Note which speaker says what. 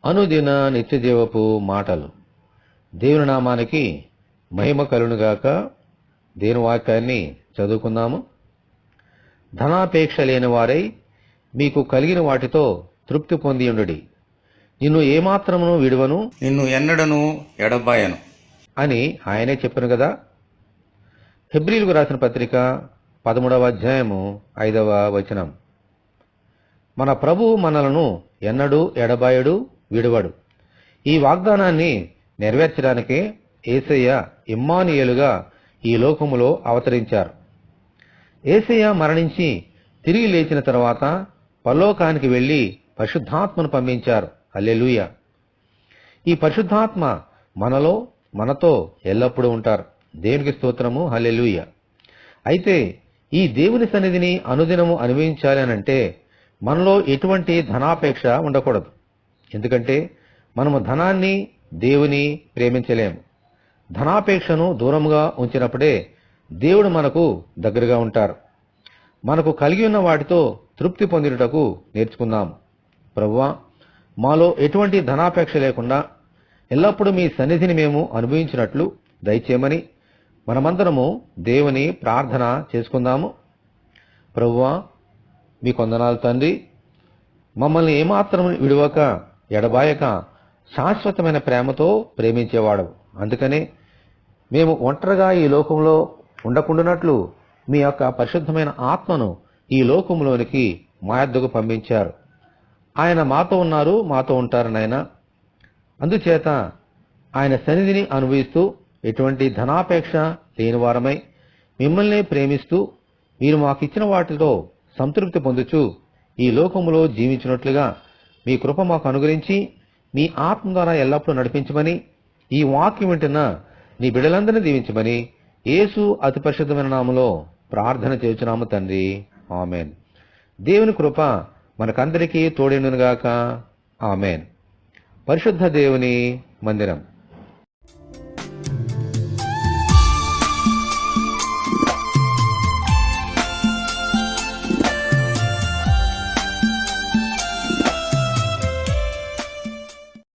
Speaker 1: అనుదిన నిత్యజీవపు మాటలు. దేవుని నామానికి మహిమ కలుగునుగాక. దేవుని వాక్యాన్ని చదువుకుందాము. ధనాపేక్ష లేని వారై మీకు కలిగిన వాటితో తృప్తి పొంది ఉండుడి. నిన్ను ఏమాత్రమును విడువను,
Speaker 2: నిన్ను ఎన్నడను ఎడబాయను
Speaker 1: అని ఆయనే చెప్పాను కదా. హెబ్రీయులకు రాసిన పత్రిక 13వ అధ్యాయము 5వ వచనం. మన ప్రభువు మనలను ఎన్నడూ ఎడబాయడు, విడువడు. ఈ వాగ్దానాన్ని నెరవేర్చడానికే యేసయ్య ఇమ్మానుయేలుగా ఈ లోకములో అవతరించారు. యేసయ్య మరణించి తిరిగి లేచిన తర్వాత పరలోకానికి వెళ్లి పరిశుద్ధాత్మను పంపించారు. హల్లెలూయా. ఈ పరిశుద్ధాత్మ మనలో, మనతో ఎల్లప్పుడూ ఉంటారు. దేవునికి స్తోత్రము. హల్లెలూయా. అయితే ఈ దేవుని సన్నిధిని అనుదినము అనుభవించాలి అనంటే మనలో ఎటువంటి ధనాపేక్ష ఉండకూడదు. ఎందుకంటే మనము ధనాన్ని, దేవుని ప్రేమించలేము. ధనాపేక్షను దూరంగా ఉంచినప్పుడే దేవుడు మనకు దగ్గరగా ఉంటారు. మనకు కలిగి ఉన్న వాటితో తృప్తి పొందుటకు నేర్చుకుందాం. ప్రభువా, మాలో ఎటువంటి ధనాపేక్ష లేకుండా ఎల్లప్పుడూ మీ సన్నిధిని మేము అనుభవించినట్లు దయచేయమని మనమందరము దేవుని ప్రార్థన చేసుకుందాము. ప్రభువా, మీ కొందనాలు తండ్రి, మమ్మల్ని ఏమాత్రం విడువక ఎడబాయక శాశ్వతమైన ప్రేమతో ప్రేమించేవాడు. అందుకనే మేము ఒంటరిగా ఈ లోకంలో ఉండకుండానట్లు మీ యొక్క పరిశుద్ధమైన ఆత్మను ఈ లోకంలోనికి మా యొద్దకు పంపించారు. ఆయన మాతో ఉన్నారు, మాతో ఉంటారు నాయన. అందుచేత ఆయన సన్నిధిని అనుభవిస్తూ ఎటువంటి ధనాపేక్ష లేని వారమై మిమ్మల్ని ప్రేమిస్తూ మీరు మాకిచ్చిన వాటితో సంతృప్తి పొందుచు ఈ లోకములో జీవించినట్లుగా మీ కృప మాకు అనుగ్రహించి మీ ఆత్మ ద్వారా ఎల్లప్పుడూ నడిపించమని, ఈ వాక్యం వింటున్న నీ బిడ్డలందరినీ దీవించమని యేసు అతి పరిశుద్ధమైన నామములో ప్రార్థన చేయుచున్నాము తండ్రి. ఆమెన్. దేవుని కృప మనకందరికీ తోడేనుగాక. ఆమెన్. పరిశుద్ధ దేవుని మందిరం.